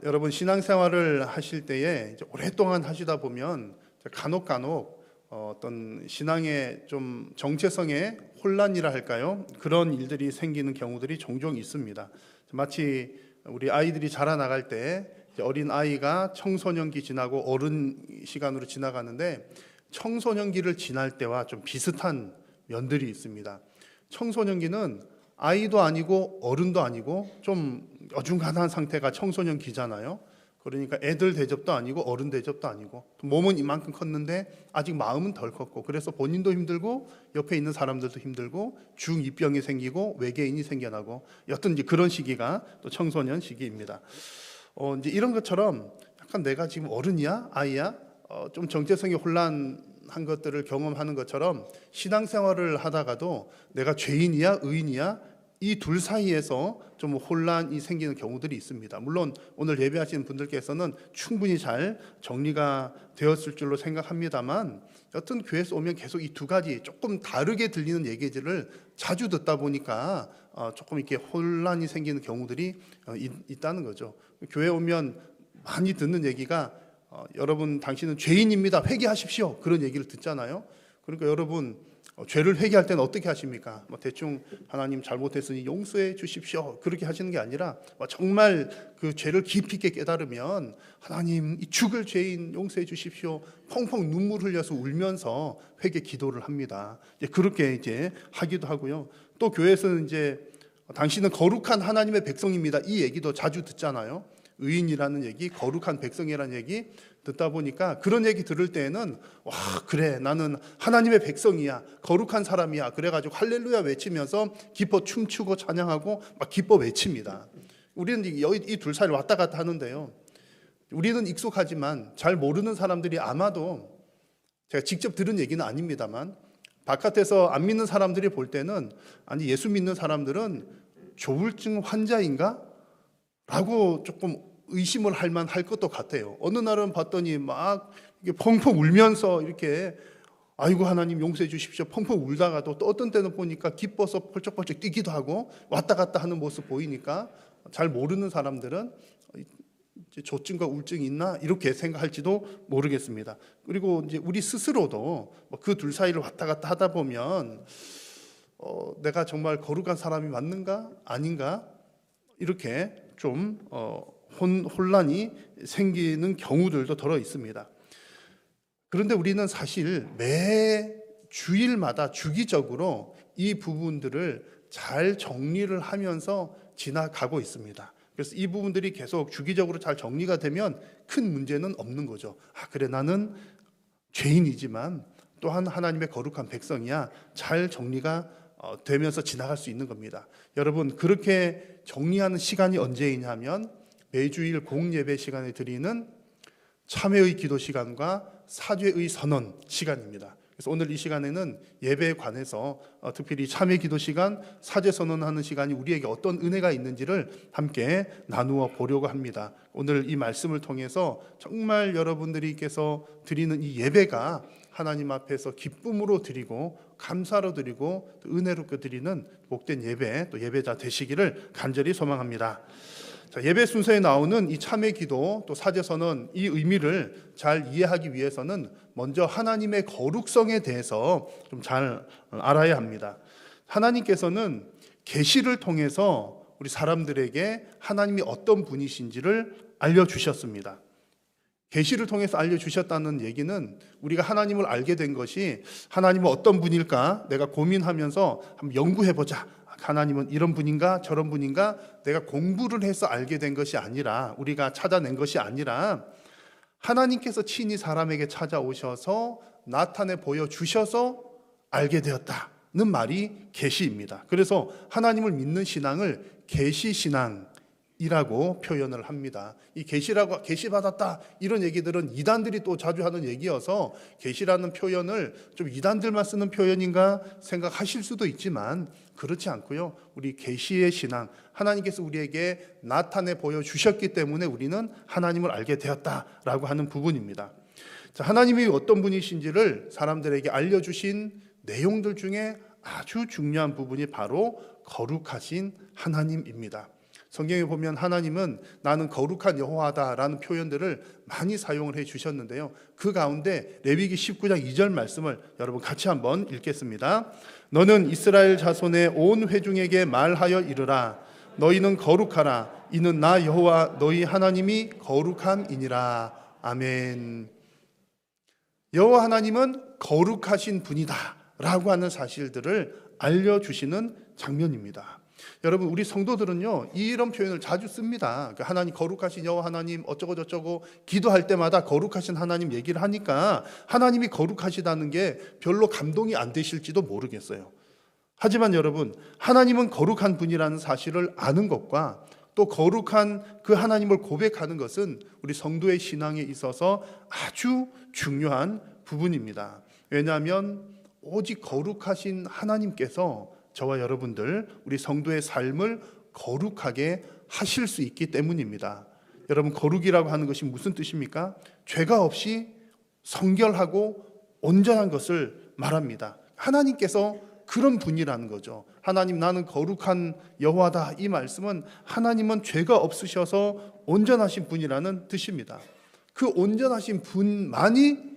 여러분 신앙생활을 하실 때에 이제 오랫동안 하시다 보면 간혹 어떤 신앙의 좀 정체성의 혼란이라 할까요? 그런 일들이 생기는 경우들이 종종 있습니다. 마치 우리 아이들이 자라나갈 때 어린 아이가 청소년기 지나고 어른 시간으로 지나가는데 청소년기를 지날 때와 좀 비슷한 면들이 있습니다. 청소년기는 아이도 아니고 어른도 아니고 좀 어중간한 상태가 청소년기잖아요. 그러니까 애들 대접도 아니고 어른 대접도 아니고 몸은 이만큼 컸는데 아직 마음은 덜 컸고, 그래서 본인도 힘들고 옆에 있는 사람들도 힘들고 중2병이 생기고 외계인이 생겨나고, 여튼 이제 그런 시기가 또 청소년 시기입니다. 이제 이런 것처럼 약간 내가 지금 어른이야 아이야 좀 정체성이 혼란한 것들을 경험하는 것처럼 신앙생활을 하다가도 내가 죄인이야 의인이야 이 둘 사이에서 좀 혼란이 생기는 경우들이 있습니다. 물론 오늘 예배하시는 분들께서는 충분히 잘 정리가 되었을 줄로 생각합니다만, 여튼 교회에서 오면 계속 이 두 가지 조금 다르게 들리는 얘기들을 자주 듣다 보니까 조금 이렇게 혼란이 생기는 경우들이 있다는 거죠. 교회 오면 많이 듣는 얘기가 여러분 당신은 죄인입니다, 회개하십시오, 그런 얘기를 듣잖아요. 그러니까 여러분 죄를 회개할 때는 어떻게 하십니까? 대충 하나님 잘못했으니 용서해 주십시오 그렇게 하시는 게 아니라 정말 그 죄를 깊이 있게 깨달으면 하나님 이 죽을 죄인 용서해 주십시오 펑펑 눈물 흘려서 울면서 회개 기도를 합니다. 그렇게 이제 하기도 하고요. 또 교회에서는 이제 당신은 거룩한 하나님의 백성입니다 이 얘기도 자주 듣잖아요. 의인이라는 얘기, 거룩한 백성이라는 얘기 듣다 보니까 그런 얘기 들을 때에는 와 그래 나는 하나님의 백성이야 거룩한 사람이야 그래가지고 할렐루야 외치면서 기뻐 춤추고 찬양하고 막 기뻐 외칩니다. 우리는 이 둘 사이를 왔다 갔다 하는데요, 우리는 익숙하지만 잘 모르는 사람들이 아마도 제가 직접 들은 얘기는 아닙니다만 바깥에서 안 믿는 사람들이 볼 때는 아니 예수 믿는 사람들은 조울증 환자인가? 라고 조금 의심을 할 만할 것도 같아요. 어느 날은 봤더니 막 펑펑 울면서 이렇게 아이고 하나님 용서해 주십시오 펑펑 울다가도 또 어떤 때는 보니까 기뻐서 펄쩍펄쩍 뛰기도 하고 왔다 갔다 하는 모습 보이니까 잘 모르는 사람들은 조증과 우울증이 있나 이렇게 생각할지도 모르겠습니다. 그리고 이제 우리 스스로도 그 둘 사이를 왔다 갔다 하다 보면 내가 정말 거룩한 사람이 맞는가 아닌가 이렇게 좀 혼란이 생기는 경우들도 더러 있습니다. 그런데 우리는 사실 매 주일마다 주기적으로 이 부분들을 잘 정리를 하면서 지나가고 있습니다. 그래서 이 부분들이 계속 주기적으로 잘 정리가 되면 큰 문제는 없는 거죠. 그래 나는 죄인이지만 또한 하나님의 거룩한 백성이야 잘 정리가 되면서 지나갈 수 있는 겁니다. 여러분 그렇게 정리하는 시간이 언제이냐면 매주일 공예배 시간에 드리는 참회의 기도 시간과 사죄의 선언 시간입니다. 그래서 오늘 이 시간에는 예배에 관해서 특별히 참회 기도 시간, 사죄 선언하는 시간이 우리에게 어떤 은혜가 있는지를 함께 나누어 보려고 합니다. 오늘 이 말씀을 통해서 정말 여러분들께서 드리는 이 예배가 하나님 앞에서 기쁨으로 드리고 감사로 드리고 은혜롭게 드리는 복된 예배, 또 예배자 되시기를 간절히 소망합니다. 자, 예배 순서에 나오는 이 참회 기도 또 사죄 선언 이 의미를 잘 이해하기 위해서는 먼저 하나님의 거룩성에 대해서 좀 잘 알아야 합니다. 하나님께서는 계시를 통해서 우리 사람들에게 하나님이 어떤 분이신지를 알려주셨습니다. 계시를 통해서 알려주셨다는 얘기는 우리가 하나님을 알게 된 것이 하나님은 어떤 분일까 내가 고민하면서 한번 연구해보자, 하나님은 이런 분인가 저런 분인가 내가 공부를 해서 알게 된 것이 아니라, 우리가 찾아낸 것이 아니라 하나님께서 친히 사람에게 찾아오셔서 나타내 보여주셔서 알게 되었다는 말이 계시입니다. 그래서 하나님을 믿는 신앙을 계시신앙 이라고 표현을 합니다. 이 계시라고 계시 받았다 이런 얘기들은 이단들이 또 자주 하는 얘기여서 계시라는 표현을 좀 이단들만 쓰는 표현인가 생각하실 수도 있지만 그렇지 않고요. 우리 계시의 신앙, 하나님께서 우리에게 나타내 보여주셨기 때문에 우리는 하나님을 알게 되었다라고 하는 부분입니다. 자, 하나님이 어떤 분이신지를 사람들에게 알려주신 내용들 중에 아주 중요한 부분이 바로 거룩하신 하나님입니다. 성경에 보면 하나님은 나는 거룩한 여호와다라는 표현들을 많이 사용을 해 주셨는데요. 그 가운데 레위기 19장 2절 말씀을 여러분 같이 한번 읽겠습니다. 너는 이스라엘 자손의 온 회중에게 말하여 이르라. 너희는 거룩하라. 이는 나 여호와 너희 하나님이 거룩함이니라. 아멘. 여호와 하나님은 거룩하신 분이다 라고 하는 사실들을 알려주시는 장면입니다. 여러분, 우리 성도들은요 이런 표현을 자주 씁니다. 하나님 거룩하신 여호와 하나님 어쩌고 저쩌고 기도할 때마다 거룩하신 하나님 얘기를 하니까 하나님이 거룩하시다는 게 별로 감동이 안 되실지도 모르겠어요. 하지만 여러분, 하나님은 거룩한 분이라는 사실을 아는 것과 또 거룩한 그 하나님을 고백하는 것은 우리 성도의 신앙에 있어서 아주 중요한 부분입니다. 왜냐하면 오직 거룩하신 하나님께서 저와 여러분들, 우리 성도의 삶을 거룩하게 하실 수 있기 때문입니다. 여러분, 거룩이라고 하는 것이 무슨 뜻입니까? 죄가 없이 성결하고 온전한 것을 말합니다. 하나님께서 그런 분이라는 거죠. 하나님 나는 거룩한 여호와다, 이 말씀은 하나님은 죄가 없으셔서 온전하신 분이라는 뜻입니다. 그 온전하신 분만이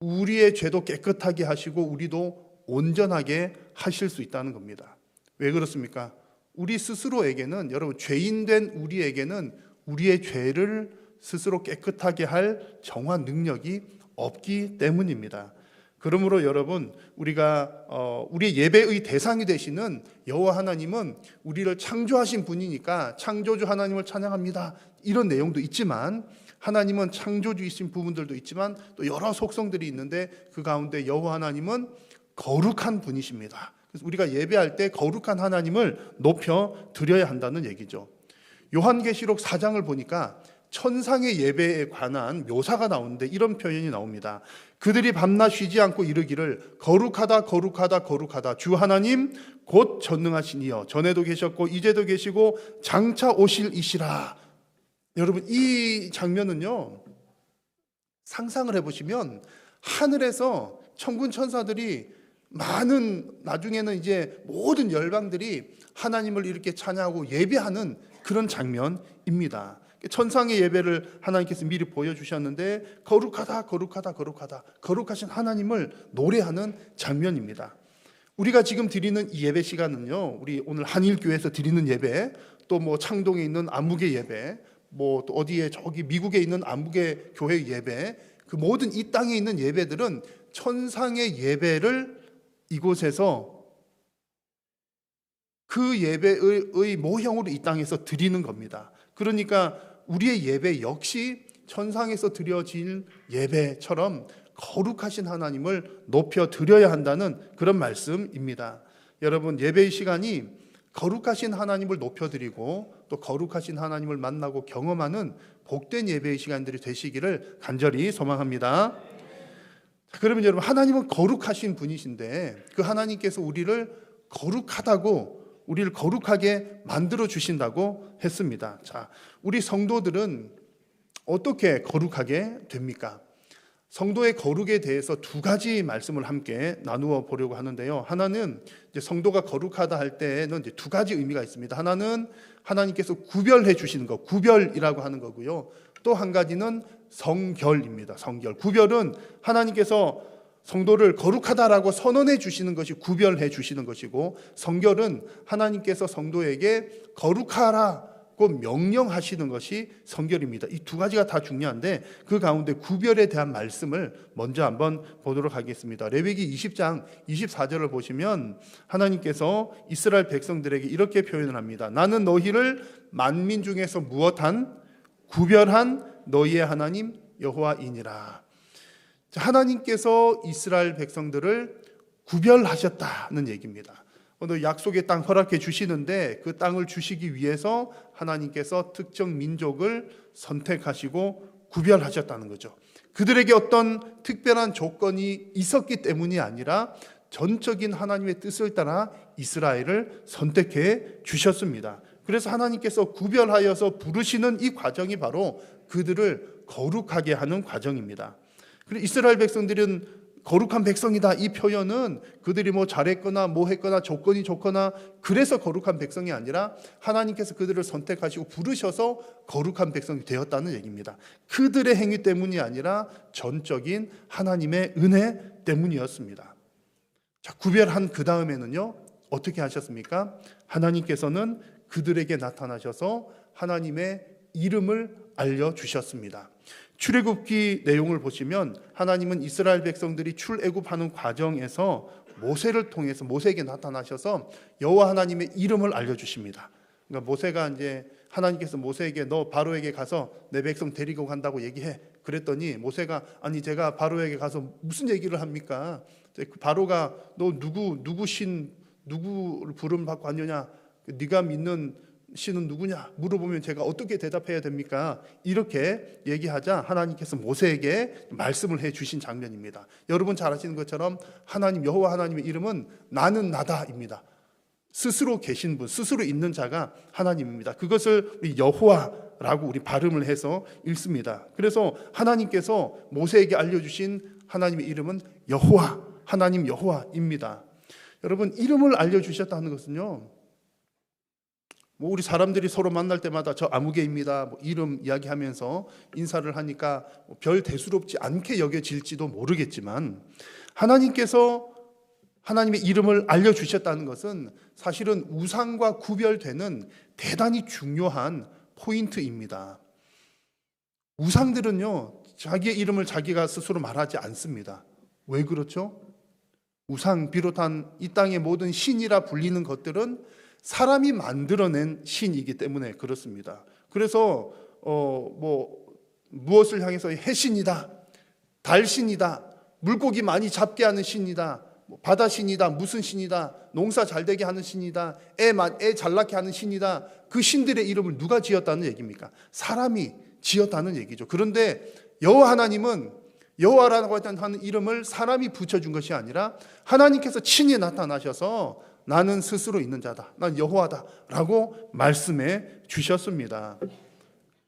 우리의 죄도 깨끗하게 하시고 우리도 온전하게 하실 수 있다는 겁니다. 왜 그렇습니까? 우리 스스로에게는, 여러분, 죄인된 우리에게는 우리의 죄를 스스로 깨끗하게 할 정한 능력이 없기 때문입니다. 그러므로 여러분, 우리가 우리의 예배의 대상이 되시는 여호와 하나님은 우리를 창조하신 분이니까 창조주 하나님을 찬양합니다, 이런 내용도 있지만, 하나님은 창조주이신 부분들도 있지만 또 여러 속성들이 있는데 그 가운데 여호와 하나님은 거룩한 분이십니다. 그래서 우리가 예배할 때 거룩한 하나님을 높여 드려야 한다는 얘기죠. 요한계시록 4장을 보니까 천상의 예배에 관한 묘사가 나오는데 이런 표현이 나옵니다. 그들이 밤낮 쉬지 않고 이르기를 거룩하다 거룩하다 거룩하다 주 하나님 곧 전능하신 이여, 전에도 계셨고 이제도 계시고 장차 오실 이시라. 여러분, 이 장면은요, 상상을 해보시면 하늘에서 천군 천사들이 많은, 나중에는 이제 모든 열방들이 하나님을 이렇게 찬양하고 예배하는 그런 장면입니다. 천상의 예배를 하나님께서 미리 보여주셨는데 거룩하다 거룩하다 거룩하다, 거룩하신 하나님을 노래하는 장면입니다. 우리가 지금 드리는 이 예배 시간은요, 우리 오늘 한일교회에서 드리는 예배, 또 뭐 창동에 있는 안무개 예배, 뭐 또 어디에 저기 미국에 있는 안무개 교회 예배, 그 모든 이 땅에 있는 예배들은 천상의 예배를 이곳에서 그 예배의 모형으로 이 땅에서 드리는 겁니다. 그러니까 우리의 예배 역시 천상에서 드려질 예배처럼 거룩하신 하나님을 높여 드려야 한다는 그런 말씀입니다. 여러분, 예배의 시간이 거룩하신 하나님을 높여 드리고 또 거룩하신 하나님을 만나고 경험하는 복된 예배의 시간들이 되시기를 간절히 소망합니다. 그러면 여러분, 하나님은 거룩하신 분이신데 그 하나님께서 우리를 거룩하다고, 우리를 거룩하게 만들어 주신다고 했습니다. 자, 우리 성도들은 어떻게 거룩하게 됩니까? 성도의 거룩에 대해서 두 가지 말씀을 함께 나누어 보려고 하는데요. 하나는 이제 성도가 거룩하다 할 때는 이제 두 가지 의미가 있습니다. 하나는 하나님께서 구별해 주시는 것, 구별이라고 하는 거고요. 또 한 가지는 성결입니다. 성결. 구별은 하나님께서 성도를 거룩하다라고 선언해 주시는 것이 구별해 주시는 것이고, 성결은 하나님께서 성도에게 거룩하라고 명령하시는 것이 성결입니다. 이 두 가지가 다 중요한데 그 가운데 구별에 대한 말씀을 먼저 한번 보도록 하겠습니다. 레위기 20장 24절을 보시면 하나님께서 이스라엘 백성들에게 이렇게 표현을 합니다. 나는 너희를 만민 중에서 무엇한 구별한 너희의 하나님 여호와이니라. 하나님께서 이스라엘 백성들을 구별하셨다는 얘기입니다. 오늘 약속의 땅 허락해 주시는데 그 땅을 주시기 위해서 하나님께서 특정 민족을 선택하시고 구별하셨다는 거죠. 그들에게 어떤 특별한 조건이 있었기 때문이 아니라 전적인 하나님의 뜻을 따라 이스라엘을 선택해 주셨습니다. 그래서 하나님께서 구별하여서 부르시는 이 과정이 바로 그들을 거룩하게 하는 과정입니다. 그리고 이스라엘 백성들은 거룩한 백성이다 이 표현은 그들이 뭐 잘했거나 뭐 했거나 조건이 좋거나 그래서 거룩한 백성이 아니라 하나님께서 그들을 선택하시고 부르셔서 거룩한 백성이 되었다는 얘기입니다. 그들의 행위 때문이 아니라 전적인 하나님의 은혜 때문이었습니다. 자, 구별한 그 다음에는요 어떻게 하셨습니까? 하나님께서는 그들에게 나타나셔서 하나님의 이름을 알려주셨습니다. 출애굽기 내용을 보시면 하나님은 이스라엘 백성들이 출애굽하는 과정에서 모세를 통해서 모세에게 나타나셔서 여호와 하나님의 이름을 알려주십니다. 그러니까 모세가 이제 하나님께서 모세에게 너 바로에게 가서 내 백성 데리고 간다고 얘기해. 그랬더니 모세가 아니 제가 바로에게 가서 무슨 얘기를 합니까? 바로가 너 누구를 부름 받고 왔느냐? 네가 믿는 신은 누구냐 물어보면 제가 어떻게 대답해야 됩니까? 이렇게 얘기하자 하나님께서 모세에게 말씀을 해주신 장면입니다. 여러분 잘 아시는 것처럼 하나님 여호와 하나님의 이름은 나는 나다입니다. 스스로 계신 분, 스스로 있는 자가 하나님입니다. 그것을 우리 여호와라고 우리 발음을 해서 읽습니다. 그래서 하나님께서 모세에게 알려주신 하나님의 이름은 여호와, 하나님 여호와입니다. 여러분 이름을 알려주셨다는 것은요 뭐 우리 사람들이 서로 만날 때마다 저 아무개입니다 뭐 이름 이야기하면서 인사를 하니까 별 대수롭지 않게 여겨질지도 모르겠지만 하나님께서 하나님의 이름을 알려주셨다는 것은 사실은 우상과 구별되는 대단히 중요한 포인트입니다. 우상들은요 자기의 이름을 자기가 스스로 말하지 않습니다. 왜 그렇죠? 우상 비롯한 이 땅의 모든 신이라 불리는 것들은 사람이 만들어낸 신이기 때문에 그렇습니다. 그래서 무엇을 향해서 해신이다, 달신이다, 물고기 많이 잡게 하는 신이다, 바다 신이다, 무슨 신이다, 농사 잘 되게 하는 신이다, 애 잘 낳게 하는 신이다. 그 신들의 이름을 누가 지었다는 얘기입니까? 사람이 지었다는 얘기죠. 그런데 여호와 하나님은 여호와라고 하는 이름을 사람이 붙여준 것이 아니라 하나님께서 친히 나타나셔서 나는 스스로 있는 자다, 난 여호와다 라고 말씀해 주셨습니다.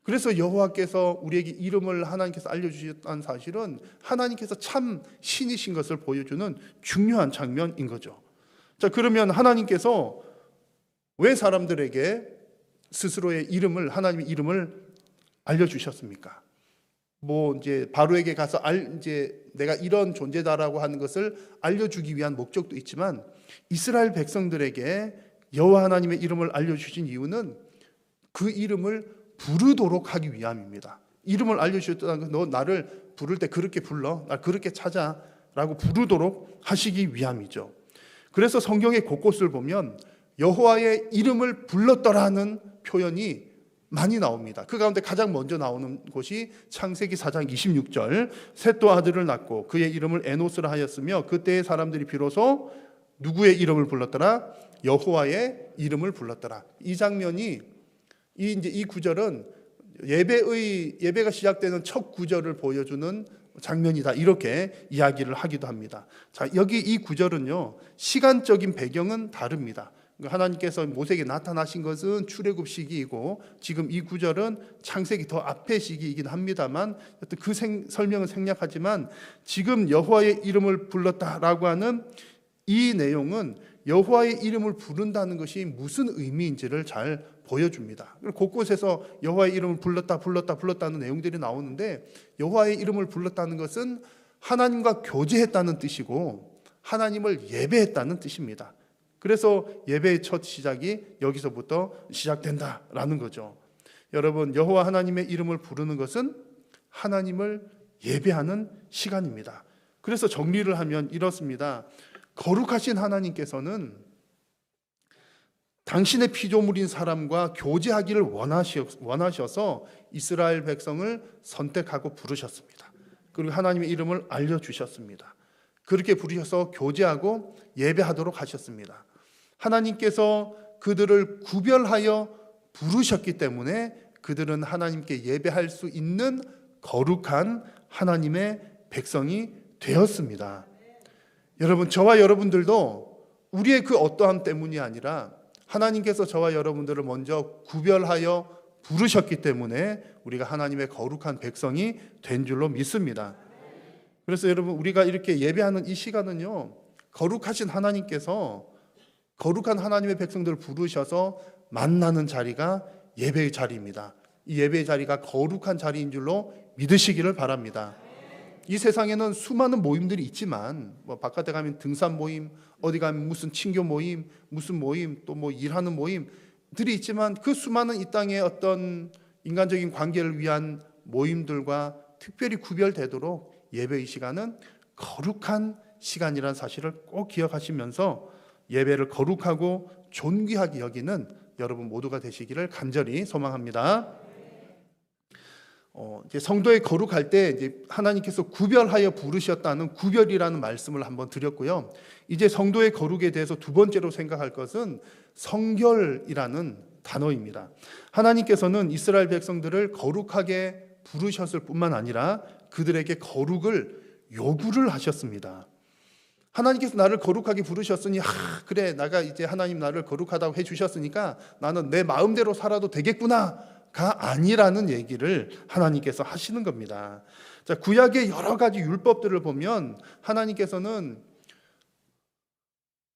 그래서 여호와께서 우리에게 이름을 하나님께서 알려주셨다는 사실은 하나님께서 참 신이신 것을 보여주는 중요한 장면인 거죠. 자, 그러면 하나님께서 왜 사람들에게 스스로의 이름을, 하나님의 이름을 알려주셨습니까? 뭐 이제 바로에게 가서 이제 내가 이런 존재다라고 하는 것을 알려주기 위한 목적도 있지만 이스라엘 백성들에게 여호와 하나님의 이름을 알려주신 이유는 그 이름을 부르도록 하기 위함입니다. 이름을 알려주셨다는 건 너 나를 부를 때 그렇게 불러, 날 그렇게 찾아라고 부르도록 하시기 위함이죠. 그래서 성경의 곳곳을 보면 여호와의 이름을 불렀더라는 표현이 많이 나옵니다. 그 가운데 가장 먼저 나오는 곳이 창세기 4장 26절 셋도 아들을 낳고 그의 이름을 에노스라 하였으며 그때의 사람들이 비로소 누구의 이름을 불렀더라? 여호와의 이름을 불렀더라. 이 장면이 이 구절은 예배가 시작되는 첫 구절을 보여주는 장면이다. 이렇게 이야기를 하기도 합니다. 자, 여기 이 구절은요. 시간적인 배경은 다릅니다. 하나님께서 모세에게 나타나신 것은 출애굽 시기이고 지금 이 구절은 창세기 더 앞의 시기이긴 합니다만 그 설명은 생략하지만 지금 여호와의 이름을 불렀다라고 하는 이 내용은 여호와의 이름을 부른다는 것이 무슨 의미인지를 잘 보여줍니다. 곳곳에서 여호와의 이름을 불렀다는 내용들이 나오는데 여호와의 이름을 불렀다는 것은 하나님과 교제했다는 뜻이고 하나님을 예배했다는 뜻입니다. 그래서 예배의 첫 시작이 여기서부터 시작된다라는 거죠. 여러분, 여호와 하나님의 이름을 부르는 것은 하나님을 예배하는 시간입니다. 그래서 정리를 하면 이렇습니다. 거룩하신 하나님께서는 당신의 피조물인 사람과 교제하기를 원하셔서 이스라엘 백성을 선택하고 부르셨습니다. 그리고 하나님의 이름을 알려주셨습니다. 그렇게 부르셔서 교제하고 예배하도록 하셨습니다. 하나님께서 그들을 구별하여 부르셨기 때문에 그들은 하나님께 예배할 수 있는 거룩한 하나님의 백성이 되었습니다. 여러분, 저와 여러분들도 우리의 그 어떠함 때문이 아니라 하나님께서 저와 여러분들을 먼저 구별하여 부르셨기 때문에 우리가 하나님의 거룩한 백성이 된 줄로 믿습니다. 그래서 여러분, 우리가 이렇게 예배하는 이 시간은요, 거룩하신 하나님께서 거룩한 하나님의 백성들을 부르셔서 만나는 자리가 예배의 자리입니다. 이 예배의 자리가 거룩한 자리인 줄로 믿으시기를 바랍니다. 이 세상에는 수많은 모임들이 있지만, 바깥에 가면 등산 모임, 어디 가면 무슨 친교 모임, 무슨 모임, 또 일하는 모임들이 있지만, 그 수많은 이 땅의 어떤 인간적인 관계를 위한 모임들과 특별히 구별되도록 예배의 시간은 거룩한 시간이라는 사실을 꼭 기억하시면서 예배를 거룩하고 존귀하게 여기는 여러분 모두가 되시기를 간절히 소망합니다. 이제 성도의 거룩할 때 이제 하나님께서 구별하여 부르셨다는 구별이라는 말씀을 한번 드렸고요. 이제 성도의 거룩에 대해서 두 번째로 생각할 것은 성결이라는 단어입니다. 하나님께서는 이스라엘 백성들을 거룩하게 부르셨을 뿐만 아니라 그들에게 거룩을 요구를 하셨습니다. 하나님께서 나를 거룩하게 부르셨으니 그래, 내가 이제 하나님 나를 거룩하다고 해주셨으니까 나는 내 마음대로 살아도 되겠구나가 아니라는 얘기를 하나님께서 하시는 겁니다. 자, 구약의 여러 가지 율법들을 보면 하나님께서는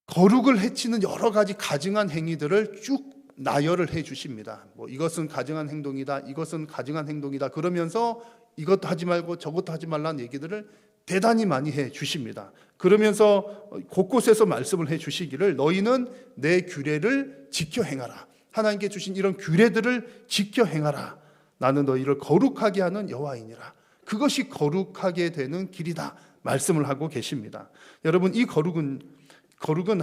거룩을 해치는 여러 가지 가증한 행위들을 쭉 나열을 해 주십니다. 이것은 가증한 행동이다, 이것은 가증한 행동이다 그러면서 이것도 하지 말고 저것도 하지 말라는 얘기들을 대단히 많이 해 주십니다. 그러면서 곳곳에서 말씀을 해 주시기를 너희는 내 규례를 지켜 행하라. 하나님께 주신 이런 규례들을 지켜 행하라. 나는 너희를 거룩하게 하는 여호와이니라. 그것이 거룩하게 되는 길이다 말씀을 하고 계십니다. 여러분, 이 거룩은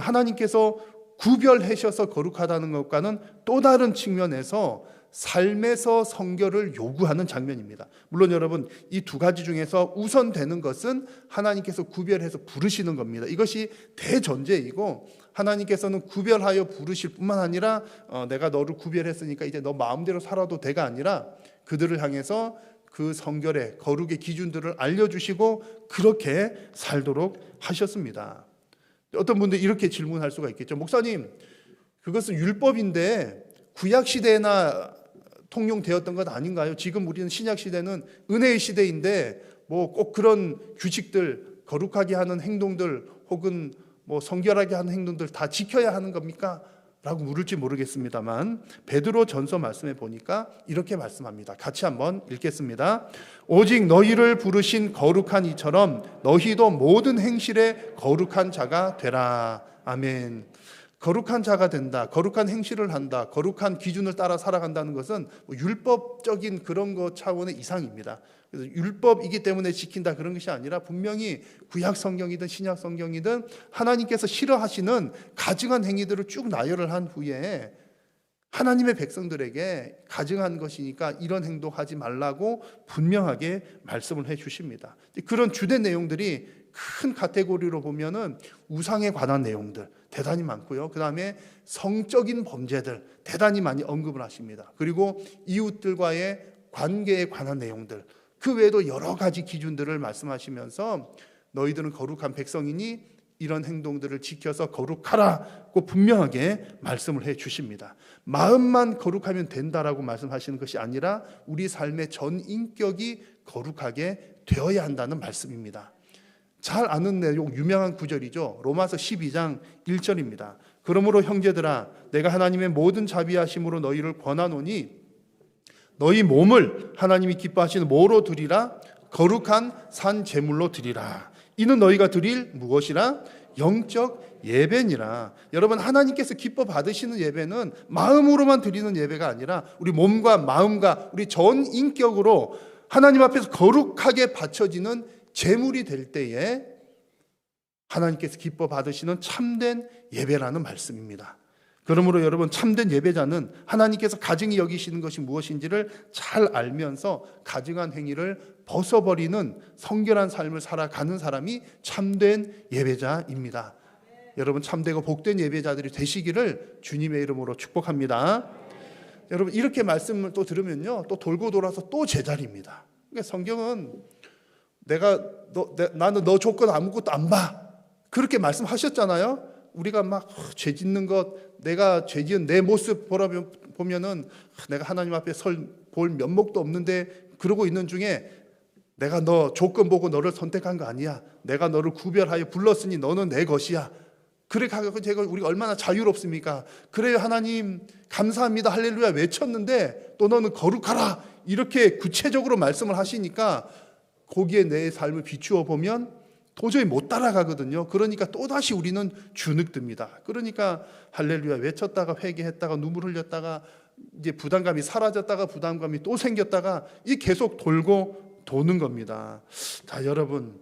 하나님께서 구별하셔서 거룩하다는 것과는 또 다른 측면에서 삶에서 성결을 요구하는 장면입니다. 물론 여러분, 이 두 가지 중에서 우선되는 것은 하나님께서 구별해서 부르시는 겁니다. 이것이 대전제이고, 하나님께서는 구별하여 부르실 뿐만 아니라 내가 너를 구별했으니까 이제 너 마음대로 살아도 돼가 아니라 그들을 향해서 그 성결의 거룩의 기준들을 알려주시고 그렇게 살도록 하셨습니다. 어떤 분들이 이렇게 질문할 수가 있겠죠. 목사님, 그것은 율법인데 구약 시대나 통용되었던 것 아닌가요? 지금 우리는 신약 시대는 은혜의 시대인데 꼭 그런 규칙들, 거룩하게 하는 행동들 혹은 성결하게 하는 행동들 다 지켜야 하는 겁니까? 라고 물을지 모르겠습니다만 베드로 전서 말씀에 보니까 이렇게 말씀합니다. 같이 한번 읽겠습니다. 오직 너희를 부르신 거룩한 이처럼 너희도 모든 행실에 거룩한 자가 되라. 아멘. 거룩한 자가 된다, 거룩한 행실을 한다, 거룩한 기준을 따라 살아간다는 것은 율법적인 그런 것 차원의 이상입니다. 그래서 율법이기 때문에 지킨다 그런 것이 아니라 분명히 구약 성경이든 신약 성경이든 하나님께서 싫어하시는 가증한 행위들을 쭉 나열을 한 후에 하나님의 백성들에게 가증한 것이니까 이런 행동하지 말라고 분명하게 말씀을 해 주십니다. 그런 주된 내용들이 큰 카테고리로 보면은 우상에 관한 내용들 대단히 많고요. 그 다음에 성적인 범죄들 대단히 많이 언급을 하십니다. 그리고 이웃들과의 관계에 관한 내용들, 그 외에도 여러 가지 기준들을 말씀하시면서 너희들은 거룩한 백성이니 이런 행동들을 지켜서 거룩하라고 분명하게 말씀을 해 주십니다. 마음만 거룩하면 된다라고 말씀하시는 것이 아니라 우리 삶의 전 인격이 거룩하게 되어야 한다는 말씀입니다. 잘 아는 내용, 유명한 구절이죠. 로마서 12장 1절입니다. 그러므로 형제들아, 내가 하나님의 모든 자비하심으로 너희를 권하노니 너희 몸을 하나님이 기뻐하시는 뭐로 드리라? 거룩한 산 제물로 드리라. 이는 너희가 드릴 무엇이라? 영적 예배니라. 여러분, 하나님께서 기뻐 받으시는 예배는 마음으로만 드리는 예배가 아니라 우리 몸과 마음과 우리 전 인격으로 하나님 앞에서 거룩하게 바쳐지는 제물이 될 때에 하나님께서 기뻐 받으시는 참된 예배라는 말씀입니다. 그러므로 여러분, 참된 예배자는 하나님께서 가증히 여기시는 것이 무엇인지를 잘 알면서 가증한 행위를 벗어버리는 성결한 삶을 살아가는 사람이 참된 예배자입니다. 여러분, 참되고 복된 예배자들이 되시기를 주님의 이름으로 축복합니다. 여러분, 이렇게 말씀을 또 들으면요, 또 돌고 돌아서 또 제자리입니다. 그러니까 성경은 나는 너 조건 아무것도 안 봐, 그렇게 말씀하셨잖아요. 우리가 막 죄 짓는 것, 내가 죄 지은 내 모습 보면은 내가 하나님 앞에 볼 면목도 없는데 그러고 있는 중에 내가 너 조건 보고 너를 선택한 거 아니야. 내가 너를 구별하여 불렀으니 너는 내 것이야. 그래 가지고 제가 우리가 얼마나 자유롭습니까? 그래요 하나님 감사합니다 할렐루야 외쳤는데 또 너는 거룩하라 이렇게 구체적으로 말씀을 하시니까 거기에 내 삶을 비추어 보면 도저히 못 따라가거든요. 그러니까 또다시 우리는 주눅듭니다. 그러니까 할렐루야 외쳤다가 회개했다가 눈물 흘렸다가 이제 부담감이 사라졌다가 부담감이 또 생겼다가 이 계속 돌고 도는 겁니다. 자, 여러분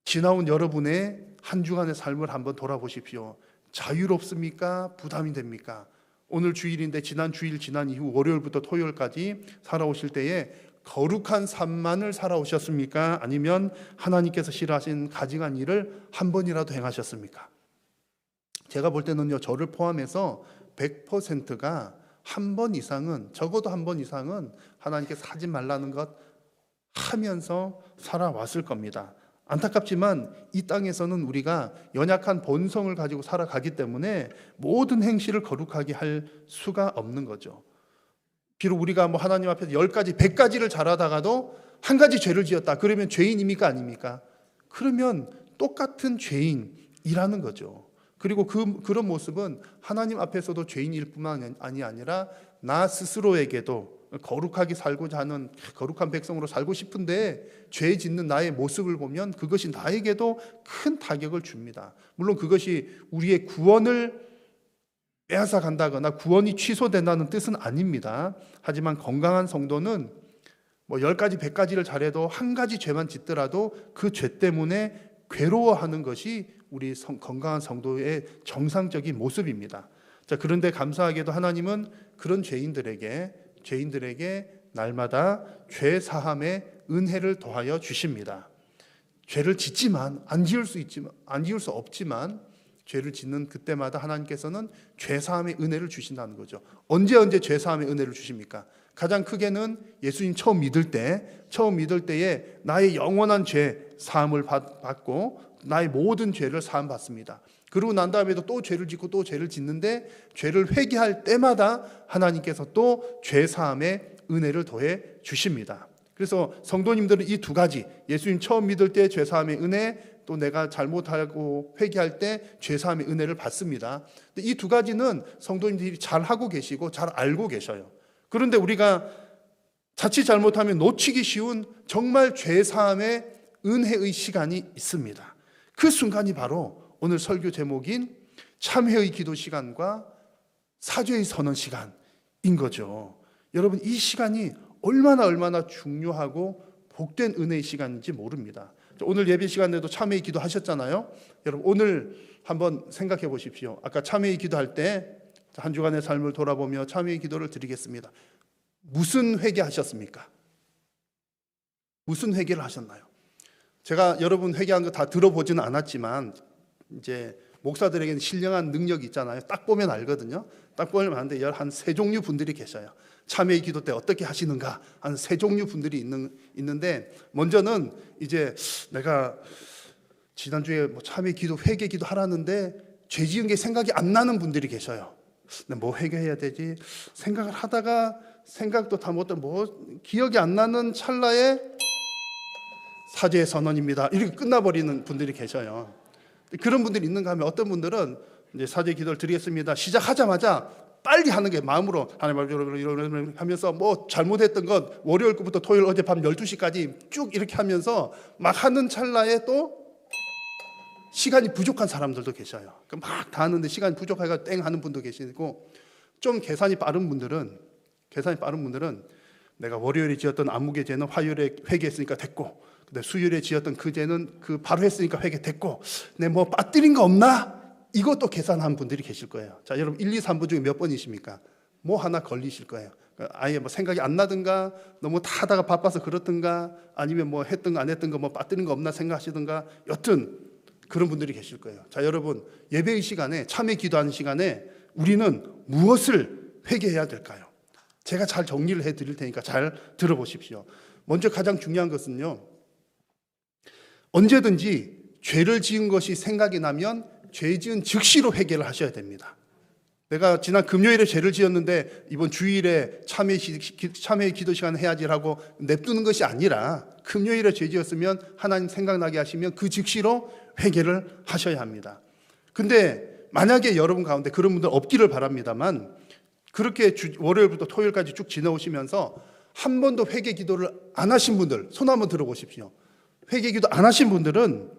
지나온 여러분의 한 주간의 삶을 한번 돌아보십시오. 자유롭습니까? 부담이 됩니까? 오늘 주일인데 지난 주일 지난 이후 월요일부터 토요일까지 살아오실 때에 거룩한 삶만을 살아오셨습니까? 아니면 하나님께서 싫어하신 가증한 일을 한 번이라도 행하셨습니까? 제가 볼 때는요, 저를 포함해서 100%가 한 번 이상은, 적어도 한 번 이상은 하나님께서 하지 말라는 것 하면서 살아왔을 겁니다. 안타깝지만 이 땅에서는 우리가 연약한 본성을 가지고 살아가기 때문에 모든 행실을 거룩하게 할 수가 없는 거죠. 비록 우리가 뭐 하나님 앞에서 10가지, 100가지를 잘하다가도 한 가지 죄를 지었다. 그러면 죄인입니까? 아닙니까? 그러면 똑같은 죄인이라는 거죠. 그리고 그런 모습은 하나님 앞에서도 죄인일 뿐만 아니라 나 스스로에게도 거룩하게 살고자 하는 거룩한 백성으로 살고 싶은데 죄 짓는 나의 모습을 보면 그것이 나에게도 큰 타격을 줍니다. 물론 그것이 우리의 구원을 빼앗아 간다거나 구원이 취소된다는 뜻은 아닙니다. 하지만 건강한 성도는 뭐 10가지, 100가지를 잘해도 한 가지 죄만 짓더라도 그 죄 때문에 괴로워하는 것이 우리 건강한 성도의 정상적인 모습입니다. 자, 그런데 감사하게도 하나님은 그런 죄인들에게 날마다 죄 사함의 은혜를 더하여 주십니다. 죄를 짓지만 안 지을 수 없지만 죄를 짓는 그때마다 하나님께서는 죄 사함의 은혜를 주신다는 거죠. 언제 죄 사함의 은혜를 주십니까? 가장 크게는 예수님 처음 믿을 때에 나의 영원한 죄 사함을 받고 나의 모든 죄를 사함 받습니다. 그러고 난 다음에도 또 죄를 짓고 또 죄를 짓는데 죄를 회개할 때마다 하나님께서 또 죄 사함의 은혜를 더해 주십니다. 그래서 성도님들은 이 두 가지, 예수님 처음 믿을 때 죄 사함의 은혜, 또 내가 잘못하고 회개할 때 죄 사함의 은혜를 받습니다. 근데 이 두 가지는 성도님들이 잘 하고 계시고 잘 알고 계셔요. 그런데 우리가 자칫 잘못하면 놓치기 쉬운 정말 죄 사함의 은혜의 시간이 있습니다. 그 순간이 바로 오늘 설교 제목인 참회의 기도 시간과 사죄의 선언 시간인 거죠. 여러분 이 시간이 얼마나 중요하고 복된 은혜의 시간인지 모릅니다. 오늘 예배 시간에도 참회의 기도 하셨잖아요. 여러분 오늘 한번 생각해 보십시오. 아까 참회의 기도할 때 한 주간의 삶을 돌아보며 참회의 기도를 드리겠습니다. 무슨 회개하셨습니까? 무슨 회개를 하셨나요? 제가 여러분 회개한 거 다 들어보지는 않았지만 이제 목사들에게는 신령한 능력이 있잖아요. 딱 보면 알거든요. 딱 보면 아는데 한 세 종류 분들이 계셔요. 참회의 기도 때 어떻게 하시는가 한 세 종류 분들이 있는데 먼저는 이제 내가 지난주에 뭐 참회의 기도 회개 기도 하라는데 죄 지은 게 생각이 안 나는 분들이 계셔요. 뭐 회개해야 되지 생각을 하다가 생각도 다 못해 뭐 기억이 안 나는 찰나에 사죄의 선언입니다. 이렇게 끝나버리는 분들이 계셔요. 그런 분들이 있는가 하면 어떤 분들은 이제 사죄 기도를 드리겠습니다. 시작하자마자 빨리 하는 게 마음으로 하나님 하면서 뭐 잘못했던 것 월요일부터 토요일 어젯밤 12시까지 쭉 이렇게 하면서 막 하는 찰나에 또 시간이 부족한 사람들도 계셔요. 막 다 하는데 시간이 부족해서 땡 하는 분도 계시고 좀 계산이 빠른 분들은 내가 월요일에 지었던 암묵의 죄는 화요일에 회개했으니까 됐고 근데 수요일에 지었던 그 죄는 바로 했으니까 회개됐고 내 뭐 빠뜨린 거 없나? 이것도 계산한 분들이 계실 거예요. 자, 여러분 1, 2, 3부 중에 몇 번이십니까? 뭐 하나 걸리실 거예요. 아예 뭐 생각이 안 나든가 너무 다 하다가 바빠서 그렇든가 아니면 뭐 했던 거 안 했던 거 뭐 빠뜨린 거 없나 생각하시든가 여튼 그런 분들이 계실 거예요. 자, 여러분 예배의 시간에 참회 기도하는 시간에 우리는 무엇을 회개해야 될까요? 제가 잘 정리를 해드릴 테니까 잘 들어보십시오. 먼저 가장 중요한 것은요, 언제든지 죄를 지은 것이 생각이 나면 죄 지은 즉시로 회개를 하셔야 됩니다. 내가 지난 금요일에 죄를 지었는데 이번 주일에 참회의 기도 시간 해야지라고 냅두는 것이 아니라 금요일에 죄 지었으면 하나님 생각나게 하시면 그 즉시로 회개를 하셔야 합니다. 근데 만약에 여러분 가운데 그런 분들 없기를 바랍니다만, 그렇게 월요일부터 토요일까지 쭉 지나오시면서 한 번도 회개 기도를 안 하신 분들 손 한번 들어보십시오. 회개 기도 안 하신 분들은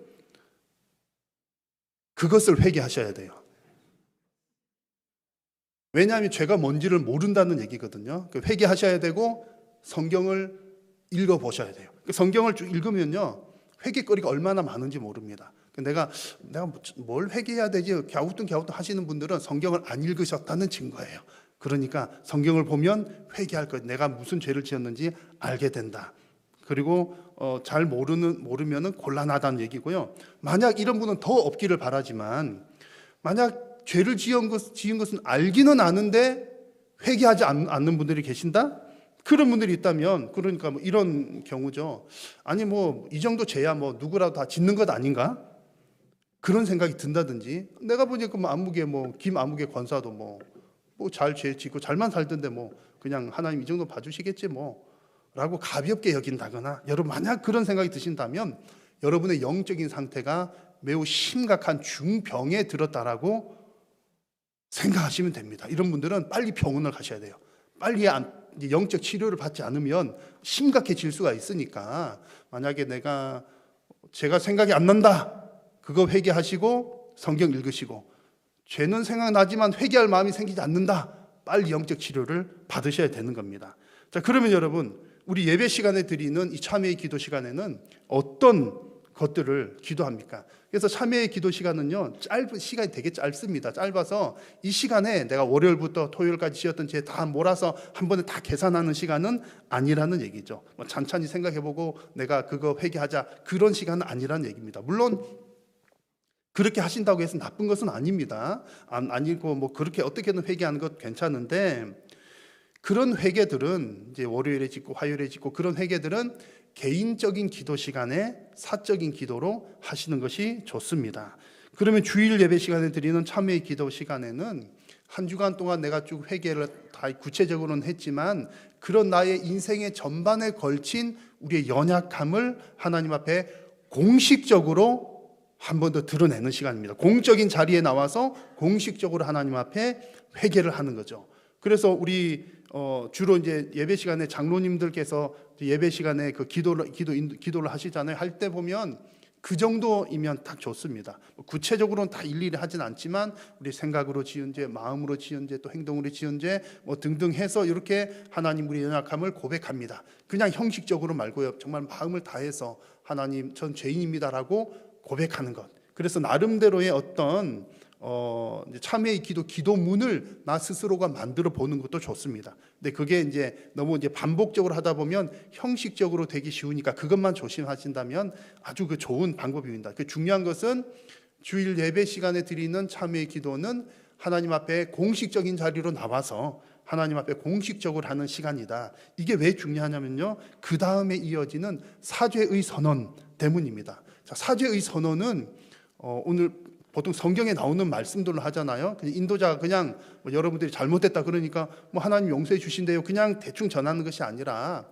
그것을 회개하셔야 돼요. 왜냐하면 죄가 뭔지를 모른다는 얘기거든요. 회개하셔야 되고 성경을 읽어보셔야 돼요. 성경을 쭉 읽으면요, 회개거리가 얼마나 많은지 모릅니다. 내가 뭘 회개해야 되지 갸우뚱 하시는 분들은 성경을 안 읽으셨다는 증거예요. 그러니까 성경을 보면 회개할 것, 내가 무슨 죄를 지었는지 알게 된다. 그리고 잘 모르면은 곤란하다는 얘기고요. 만약 이런 분은 더 없기를 바라지만, 만약 죄를 지은 것은 알기는 아는데 회개하지 않는 분들이 계신다? 그런 분들이 있다면, 그러니까 뭐 이런 경우죠. 아니 뭐 이 정도 죄야 뭐 누구라도 다 짓는 것 아닌가? 그런 생각이 든다든지, 내가 보니까 뭐 안무개 김 안무개 권사도 뭐 잘 죄 짓고 잘만 살던데 뭐 그냥 하나님 이 정도 봐주시겠지 뭐 라고 가볍게 여긴다거나, 여러분 만약 그런 생각이 드신다면 여러분의 영적인 상태가 매우 심각한 중병에 들었다라고 생각하시면 됩니다. 이런 분들은 빨리 병원을 가셔야 돼요. 빨리 영적 치료를 받지 않으면 심각해질 수가 있으니까, 만약에 제가 생각이 안 난다, 그거 회개하시고 성경 읽으시고, 죄는 생각나지만 회개할 마음이 생기지 않는다, 빨리 영적 치료를 받으셔야 되는 겁니다. 자, 그러면 여러분, 우리 예배 시간에 드리는 이 참회의 기도 시간에는 어떤 것들을 기도합니까? 그래서 참회의 기도 시간은요, 시간이 되게 짧습니다. 짧아서 이 시간에 내가 월요일부터 토요일까지 지었던 죄 다 몰아서 한 번에 다 계산하는 시간은 아니라는 얘기죠. 찬찬히 생각해보고 내가 그거 회개하자, 그런 시간은 아니라는 얘기입니다. 물론 그렇게 하신다고 해서 나쁜 것은 아닙니다. 아니고 뭐 그렇게 어떻게든 회개하는 것 괜찮은데, 그런 회개들은 이제 월요일에 짓고 화요일에 짓고 그런 회개들은 개인적인 기도 시간에 사적인 기도로 하시는 것이 좋습니다. 그러면 주일 예배 시간에 드리는 참회의 기도 시간에는 한 주간 동안 내가 쭉 회개를 다 구체적으로는 했지만, 그런 나의 인생의 전반에 걸친 우리의 연약함을 하나님 앞에 공식적으로 한 번 더 드러내는 시간입니다. 공적인 자리에 나와서 공식적으로 하나님 앞에 회개를 하는 거죠. 그래서 우리 주로 이제 예배 시간에 장로님들께서 예배 시간에 그 기도를 하시잖아요. 할 때 보면 그 정도이면 딱 좋습니다. 구체적으로는 다 일일이 하진 않지만 우리 생각으로 지은 죄, 마음으로 지은 죄, 또 행동으로 지은 죄 뭐 등등 해서 이렇게 하나님 우리 연약함을 고백합니다. 그냥 형식적으로 말고요, 정말 마음을 다해서 하나님 전 죄인입니다라고 고백하는 것. 그래서 나름대로의 어떤 참회의 기도문을 나 스스로가 만들어 보는 것도 좋습니다. 근데 그게 이제 너무 반복적으로 하다 보면 형식적으로 되기 쉬우니까 그것만 조심하신다면 아주 그 좋은 방법입니다. 그 중요한 것은 주일 예배 시간에 드리는 참회의 기도는 하나님 앞에 공식적인 자리로 나와서 하나님 앞에 공식적으로 하는 시간이다. 이게 왜 중요하냐면요, 그 다음에 이어지는 사죄의 선언 때문입니다. 자, 사죄의 선언은 오늘 보통 성경에 나오는 말씀들로 하잖아요. 인도자가 그냥 여러분들이 잘못했다 그러니까 하나님 용서해 주신대요, 그냥 대충 전하는 것이 아니라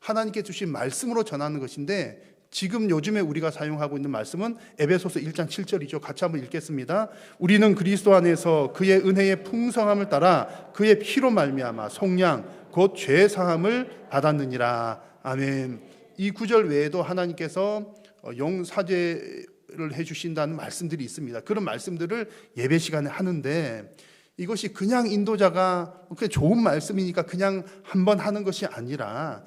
하나님께 주신 말씀으로 전하는 것인데, 지금 요즘에 우리가 사용하고 있는 말씀은 에베소서 1장 7절이죠. 같이 한번 읽겠습니다. 우리는 그리스도 안에서 그의 은혜의 풍성함을 따라 그의 피로 말미암아 속량 곧 죄 사함을 받았느니라. 아멘. 이 구절 외에도 하나님께서 용사죄를 해주신다는 말씀들이 있습니다. 그런 말씀들을 예배 시간에 하는데, 이것이 그냥 인도자가 그냥 좋은 말씀이니까 그냥 한번 하는 것이 아니라,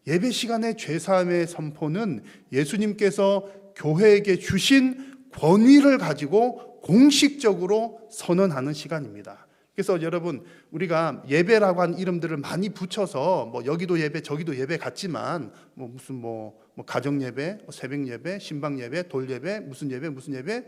예배 시간의 죄사함의 선포는 예수님께서 교회에게 주신 권위를 가지고 공식적으로 선언하는 시간입니다. 그래서 여러분, 우리가 예배라고 한 이름들을 많이 붙여서 여기도 예배 저기도 예배 같지만 무슨 가정 예배, 새벽 예배, 신방 예배, 돌 예배, 무슨 예배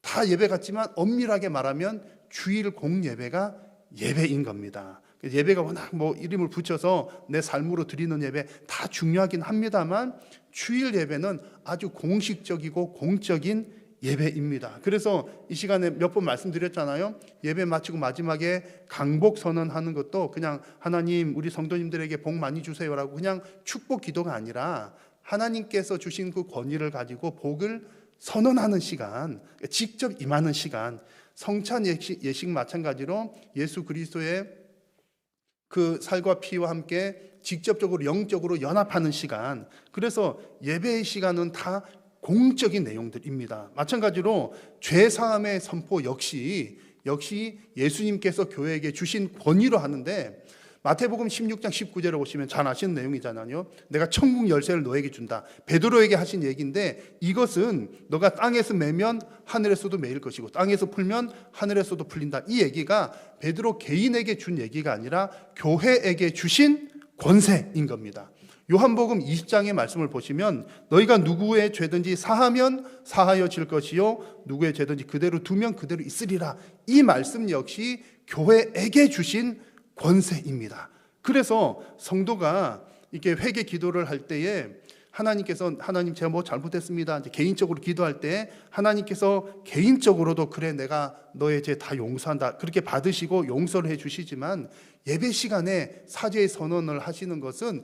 다 예배 같지만 엄밀하게 말하면 주일 공예배가 예배인 겁니다. 예배가 워낙 이름을 붙여서 내 삶으로 드리는 예배 다 중요하긴 합니다만, 주일 예배는 아주 공식적이고 공적인 예배입니다. 그래서 이 시간에 몇 번 말씀드렸잖아요. 예배 마치고 마지막에 강복 선언하는 것도 그냥 하나님 우리 성도님들에게 복 많이 주세요라고 그냥 축복 기도가 아니라 하나님께서 주신 그 권위를 가지고 복을 선언하는 시간, 직접 임하는 시간, 성찬 예식 마찬가지로 예수 그리스도의 그 살과 피와 함께 직접적으로 영적으로 연합하는 시간. 그래서 예배의 시간은 다 공적인 내용들입니다. 마찬가지로 죄 사함의 선포 역시 예수님께서 교회에게 주신 권위로 하는데, 마태복음 16장 19절에 보시면 잘 아시는 내용이잖아요. 내가 천국 열쇠를 너에게 준다. 베드로에게 하신 얘기인데, 이것은 너가 땅에서 매면 하늘에서도 매일 것이고 땅에서 풀면 하늘에서도 풀린다. 이 얘기가 베드로 개인에게 준 얘기가 아니라 교회에게 주신 권세인 겁니다. 요한복음 20장의 말씀을 보시면 너희가 누구의 죄든지 사하면 사하여 질 것이요 누구의 죄든지 그대로 두면 그대로 있으리라. 이 말씀 역시 교회에게 주신 권세입니다. 그래서 성도가 이렇게 회개 기도를 할 때에 하나님께서 하나님 제가 뭐 잘못했습니다. 이제 개인적으로 기도할 때 하나님께서 개인적으로도 그래 내가 너의 죄 다 용서한다 그렇게 받으시고 용서를 해주시지만, 예배 시간에 사죄의 선언을 하시는 것은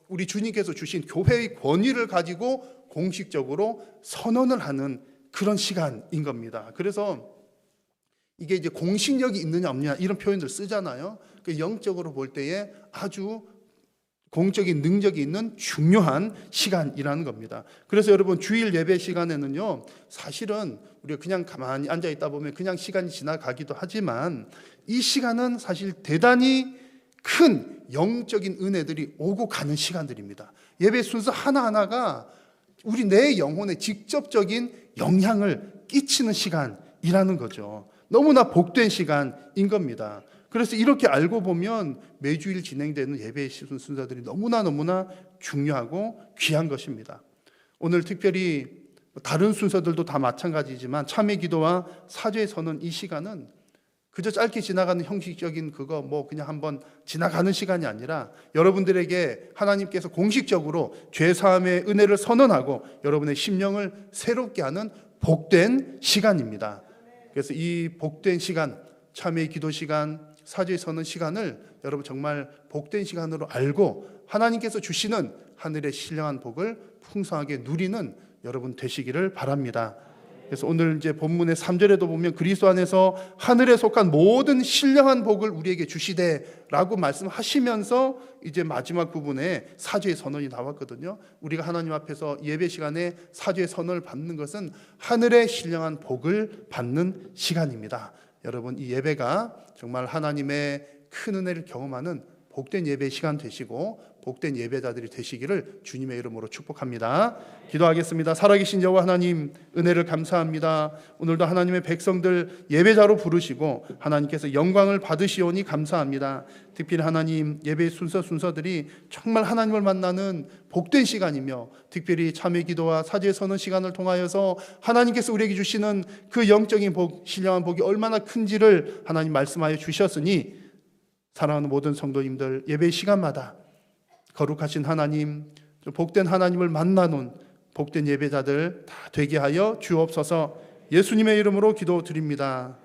우리 주님께서 주신 교회의 권위를 가지고 공식적으로 선언을 하는 그런 시간인 겁니다. 그래서 이게 이제 공신력이 있느냐 없느냐 이런 표현들 쓰잖아요. 영적으로 볼 때에 아주 공적인 능력이 있는 중요한 시간이라는 겁니다. 그래서 여러분 주일 예배 시간에는요, 사실은 우리가 그냥 가만히 앉아 있다 보면 그냥 시간이 지나가기도 하지만 이 시간은 사실 대단히 큰 영적인 은혜들이 오고 가는 시간들입니다. 예배 순서 하나하나가 우리 내 영혼에 직접적인 영향을 끼치는 시간이라는 거죠. 너무나 복된 시간인 겁니다. 그래서 이렇게 알고 보면 매주일 진행되는 예배의 순서들이 너무나 중요하고 귀한 것입니다. 오늘 특별히 다른 순서들도 다 마찬가지지만 참회 기도와 사죄 선언 이 시간은 그저 짧게 지나가는 형식적인 그거 뭐 그냥 한번 지나가는 시간이 아니라 여러분들에게 하나님께서 공식적으로 죄 사함의 은혜를 선언하고 여러분의 심령을 새롭게 하는 복된 시간입니다. 그래서 이 복된 시간, 참회 기도 시간, 사죄 선언 시간을 여러분 정말 복된 시간으로 알고 하나님께서 주시는 하늘의 신령한 복을 풍성하게 누리는 여러분 되시기를 바랍니다. 그래서 오늘 이제 본문의 3절에도 보면 그리스도 안에서 하늘에 속한 모든 신령한 복을 우리에게 주시되라고 말씀하시면서 이제 마지막 부분에 사죄의 선언이 나왔거든요. 우리가 하나님 앞에서 예배 시간에 사죄의 선언을 받는 것은 하늘의 신령한 복을 받는 시간입니다. 여러분 이 예배가 정말 하나님의 큰 은혜를 경험하는 복된 예배 시간 되시고 복된 예배자들이 되시기를 주님의 이름으로 축복합니다. 기도하겠습니다. 살아계신 여호와 하나님, 은혜를 감사합니다. 오늘도 하나님의 백성들 예배자로 부르시고 하나님께서 영광을 받으시오니 감사합니다. 특별히 하나님 예배의 순서들이 정말 하나님을 만나는 복된 시간이며, 특별히 참회 기도와 사죄 선언 시간을 통하여서 하나님께서 우리에게 주시는 그 영적인 복, 신령한 복이 얼마나 큰지를 하나님 말씀하여 주셨으니, 사랑하는 모든 성도님들 예배 시간마다 거룩하신 하나님, 복된 하나님을 만나는 복된 예배자들 다 되게 하여 주옵소서. 예수님의 이름으로 기도드립니다.